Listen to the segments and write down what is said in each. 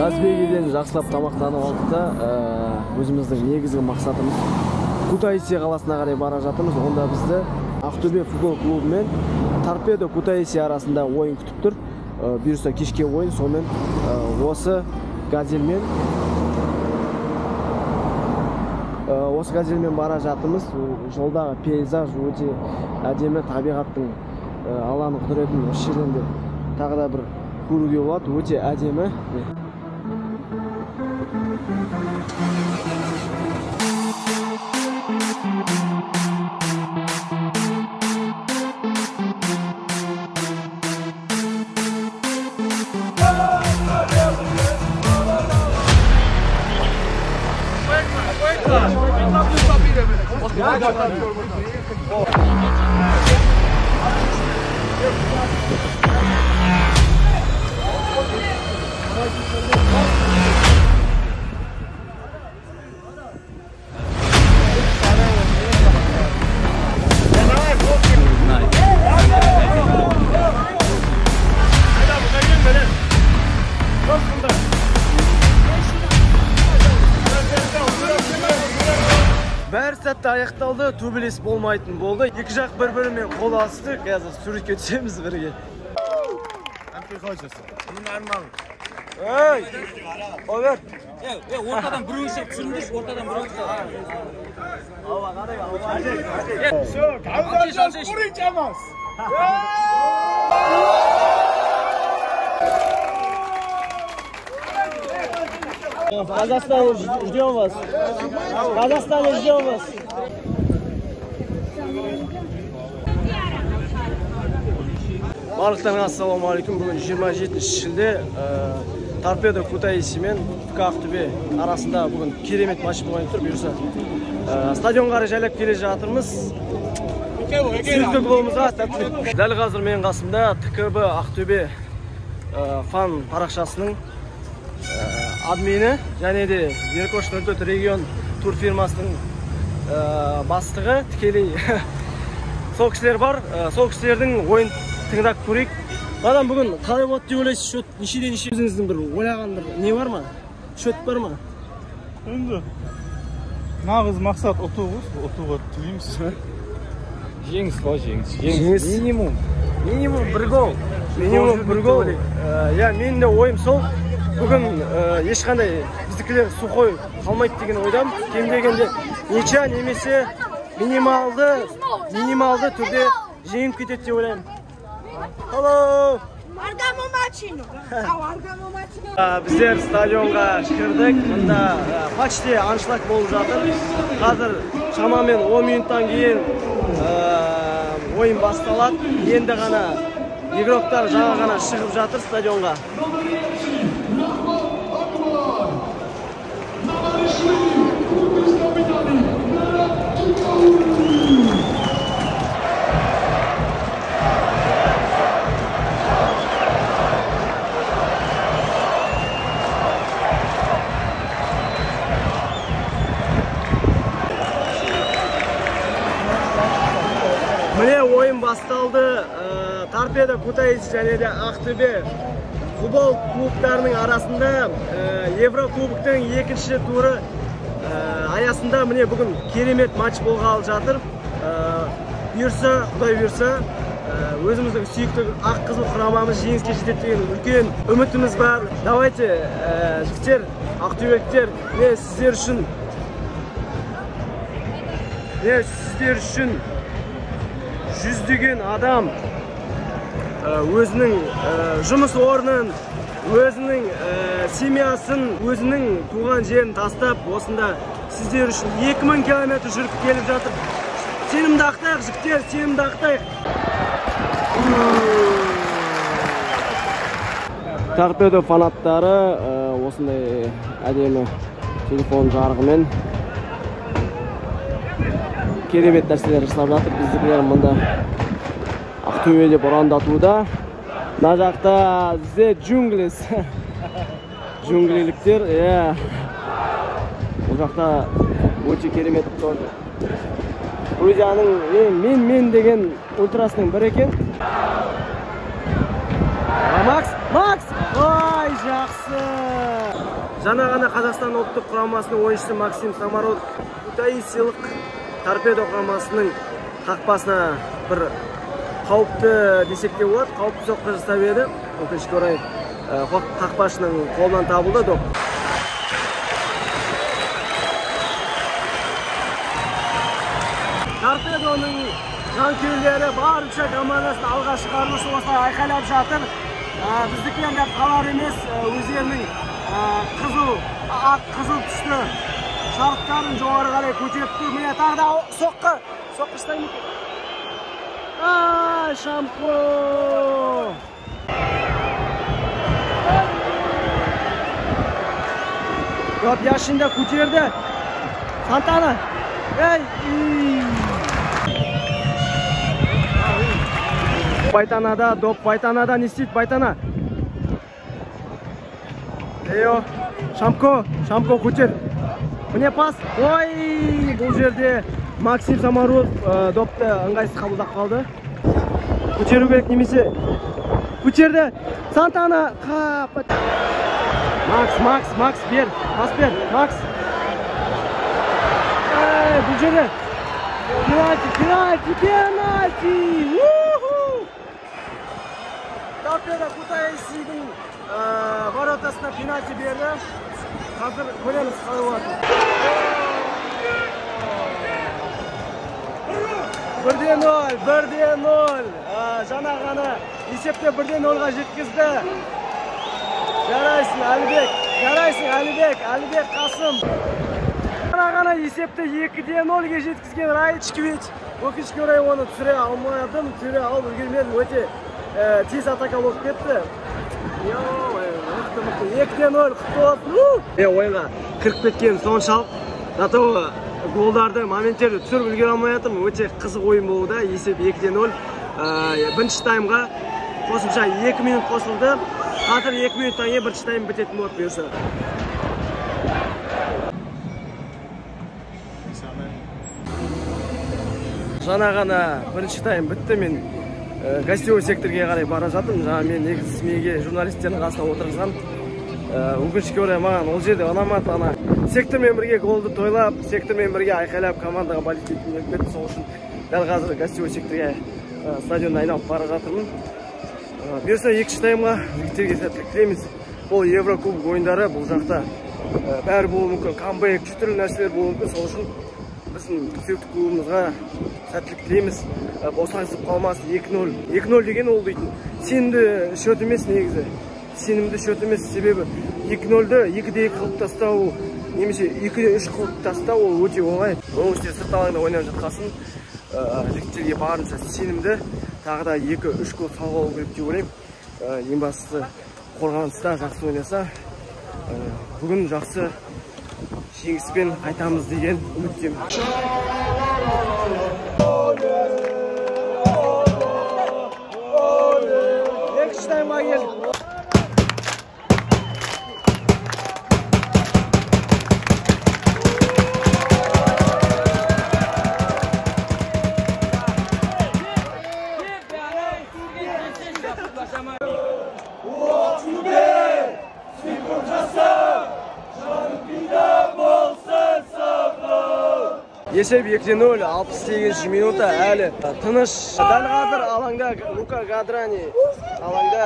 Казбегиден жақсылап тамақтанып алдық та, өзіміздің негізгі мақсатымыз Кутаиси қаласына қарай бара жатырмыз. Онда бізді Ақтөбе футбол клубы мен Торпедо Кутаиси арасында ойын күтіп тұр. Бұйырса кешке ойын, сонымен осы газельмен бара жатырмыз. Жолдағы пейзаж өте әдемі, табиғаттың алланың құдіретін осы жерден де тағы да бір көруге болады, өте әдемі. Бәрі сәтті аяқталды, төбелес болмайтын болды. Екі жақ бір-бірімен қол алысты, қазір суретке түсеміз бірге. Ей! Овер! Ортадан бір өңшеп түсіріңдеш, ортадан бір өңшеп. Казахстан, ждем вас. Казахстан, ждем вас. Барлықтарыңа ассалаумағалейкум. Бүгін 27 шілде Торпедо Кутаиси мен ФК Ақтөбе арасында бүгін керемет матч болайын тұр. Бұйырса стадионға қарай жайлап келе жатырмыз. Сөзді клубымызға сәттілік. Дәл қазір менің қасымда ТКБ Ақтөбе фан парақшасының админи және де Еркош 04 регион тур фирмасының бастығы тікелей сол кісілер бар. Сол кісілердің ойын тыңдап көрейік. Адам бүгін қалай болады деп ойлайсыз? Шөт нешеден неше? Өзіңіздің бір ойлаған бір не бар ма? Шөт бар ма? Енді нағыз мақсат ұтуға тілейміз. Жеңіс қой, жеңіс. Минимум бір гол. Минимум бір гол. Менің де ойым сол. Бүгін ешқандай біздікілер сухой қалмайды деген ойдам. Кем дегенде нича немесе минималды түрде жеңіп кетеді деп ойлаймын. Алло! Біздер стадионға кірдік. Мұнда почти аншлаг болып жатыр. Қазір шамамен 10 минуттан кейін ойын басталады. Енді ғана игроктар жаңа ғана шығып жатыр стадионға. Міне ойын басталды. Торпедо Кутаиси және де Ақтөбе футбол клубтарының арасында Еврокубоктың екінші туры аясында міне бүгін керемет матч болғалы жатыр. Бұйырса, Құдай бұйырса, өзіміздің сүйікті ақ қызыл құрамамыз жеңіске жетеді деген үлкен үмітіміз бар. Давайте, жігіттер, ақтөбеліктер, сіздер үшін жүздеген адам өзінің жұмыс орнын, өзінің семьясын, өзінің туған жерін тастап, осында сіздер үшін 2000 километр жүріп келіп жатыр. Сенімді ақтайық, жігіттер, сенімді ақтайық. Торпедо фанаттары осындай әдемі телефон жарығымен керемет нәрселер жасап жатыр. Біздікілер мұнда Ақтөбе деп ұрандатуда. Мына жақта The Junglers. Джунглиліктер, бұл жақта өте керемет Грузияның мен деген ультрасының бірі екен. Макс! Ой, жақсы! Жаңа ғана Қазақстан ұлттық құрамасының ойыншысы Максим Самаров Кутаисилық торпедо құрамасының қақпасына бір қауіпті десек те болады, қауіпті соққы жасап еді. Өкінішке орай қақпашының қолынан табылды доп. Торпедоның жанкүйерлері барынша командасын алға шығару үшін осылай айқайлап жатыр. Біздікінен де қалар емес, өздерінің қызыл түсті шарықтарын жоғары қарай көтеріп тұр. Міне тағы да соққы ұстаймын екен. Шамко! Доп яшында көтерді. Сантана! Байтанада, доп Байтанада не істейді Байтана? Шамко көтер. Міне пас. Ой, бұл жерде Максим Самаров допты ыңғайсыз қабылдап қалды. Көтеру керек немесе. Көтерді. Сантана. Макс бер. Пас бер. Макс. Бұл жерде. Пенальти. Торпедо Кутаисидің воротасына пенальти берді. Қазір көреміз қалай болады. 1-0. Жаңа ғана есепте 1-0-ға жеткізді. Жарайсың Әлібек Қасым. Жаңа ғана есепте 2-0-ге жеткізген Раичкевич. Өкінішке орай оны түсіре алмадым. Түсіре алып үлгермедім. Өте тез атака болып кетті. 2-0 құтты olsun. Ойынға кіріп кеткен соншалық. Зато голдарды, моменттерді түсіріп үлгере алмай жатырмын. Өте қызық ойын болуда. Есеп 2-0. Бірінші таймға қосымша 2 минут қосылды. Қазір 2 минуттан кейін бірінші тайм бітетін болады бұйырса. Жаңа ғана бірінші тайм бітті. Мен гостевой секторге қарай бара жатырмын. Жаңа мен негізі смеге журналистердің қасына отырғызған. Өкінішке орай маған ол жерде ұнамады. Ана сектормен бірге голды тойлап, сектормен бірге айқайлап командаға болеть ететін етті. Сол үшін дәл қазір гостевой секторге стадионды айналып бара жатырмын. Бұйырса екінші таймға жігіттерге сәттілік тілейміз. Бұл Еврокубок ойындары, бұл жақта бәрі болуы мүмкін, камбэк, түрлі нәрселер болуы мүмкін. Сол үшін біздің сүйікті клубымызға сәттілік тілейміз. Босаңсып қалмасын. 2-0 деген ол дейтін сенімді шөт емес негізі. Сенімді шөт емес, себебі 2-0-ді 2-2 қылып тастау, немесе 2-3 қылып тастау ол өте оңай. Оның үстіне сырт алаңда ойнап жатқасын жігіттерге барынша сенімді, тағы да 2-3 гол салып алу керек деп ойлаймын. Ең бастысы қорғаныста жақсы ойнаса, бүгін жақсы жеңіспен қайтамыз деген үміттемін. Екінші таймға келдік. Есеп 2-0, 68 минута әлі тыныш. Дәл қазір алаңда Лука Гадрани алаңда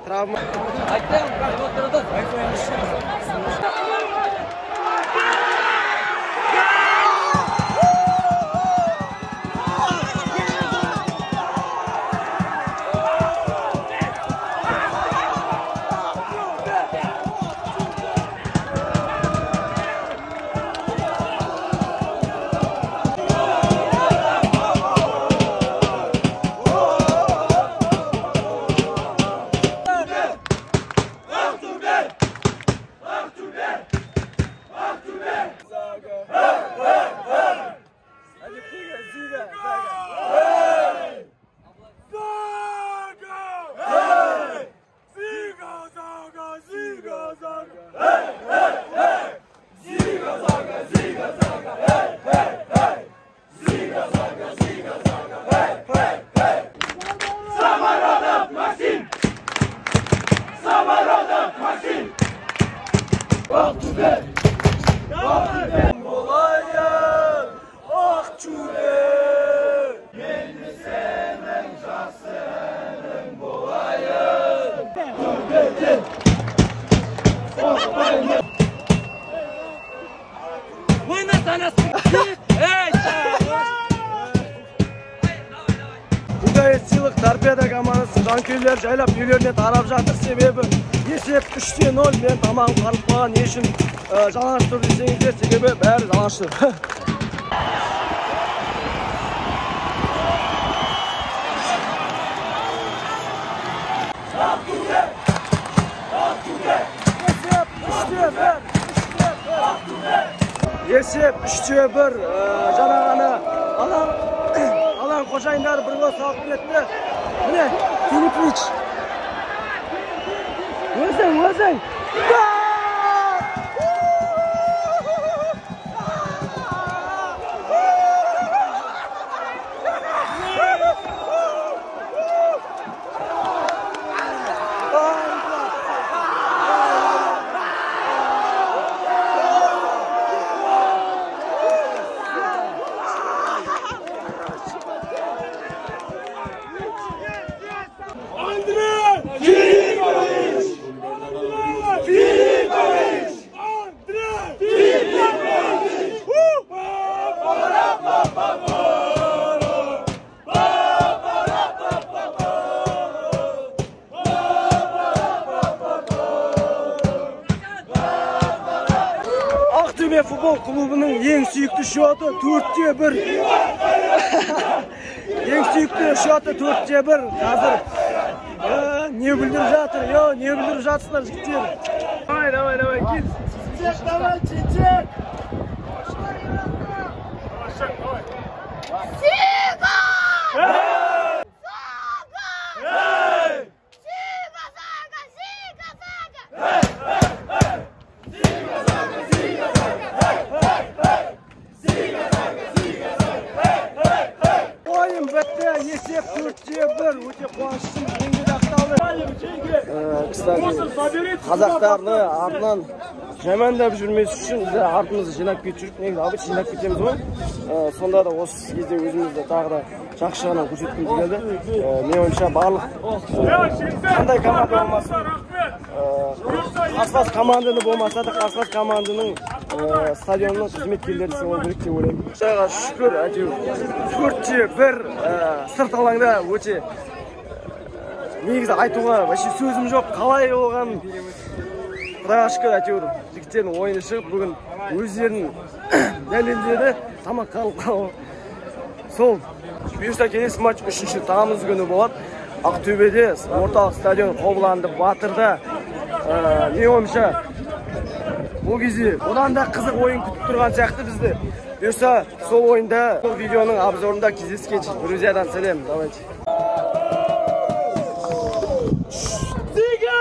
травма. Artur Bey! Мега сыйлық торпеда командасы жанкүйерлер жайлап үйлеріне тарап жатыр. Себебі есеп 3-0. Мен тамағым қалып қалған. Не үшін жалаңаш тұр десеңіздер, себебі бәрі жалаңаш тұр. Есеп 3-1. Жаңа ғана алаң қожайындары бір гол салып кетті. Міне, Филиппович. Өзің. Ақтөбе футбол клубының ең сүйікті шоты 4-1. Ең сүйікті шоты 4-1. Қазір не білдіріп жатыр? Не білдіріп жатсыңдар жігіттер? Давай, кет. Давай, чечек. Ойын бітті, есеп 4-1. Өте қуаныштымыз, жеңгеді ақталды. Кстати, қазақтарды артынан жамандап жүрмес үшін бізде артымызды жинап кетіп жүріп, негізі обычно жинап кетеміз ғой. Сонда да осы кезде өзімізді тағы да жақсы жағынан көрсеткіміз келді. Мен ойымша барлық қандай команда болмасын, қарсылас команданы болмаса да қарсылас команданың стадионның қызметкерлері болу керек деп ойлаймын. Құдайға шүкір, әйтеуір 4-1 сырт алаңда өте негізі айтуға вообще сөзім жоқ. Қалай болған Құдайға шүкір, әйтеуір жігіттердің ойыны шығып, бүгін өздерін дәлелдеді. Тамақ қалып қалу. Сол бұйырса келесі матч 3 тамыз күні болады. Ақтөбеде орталық стадион Қобыланды Батырда. Не ойымша бұл кезде одан да қызық ойын күтіп тұрған сияқты бізді. Бұйырса сол ойында бұл видеоның обзорында кездескенше. Грузиядан сәлем. Давайте. Ziga!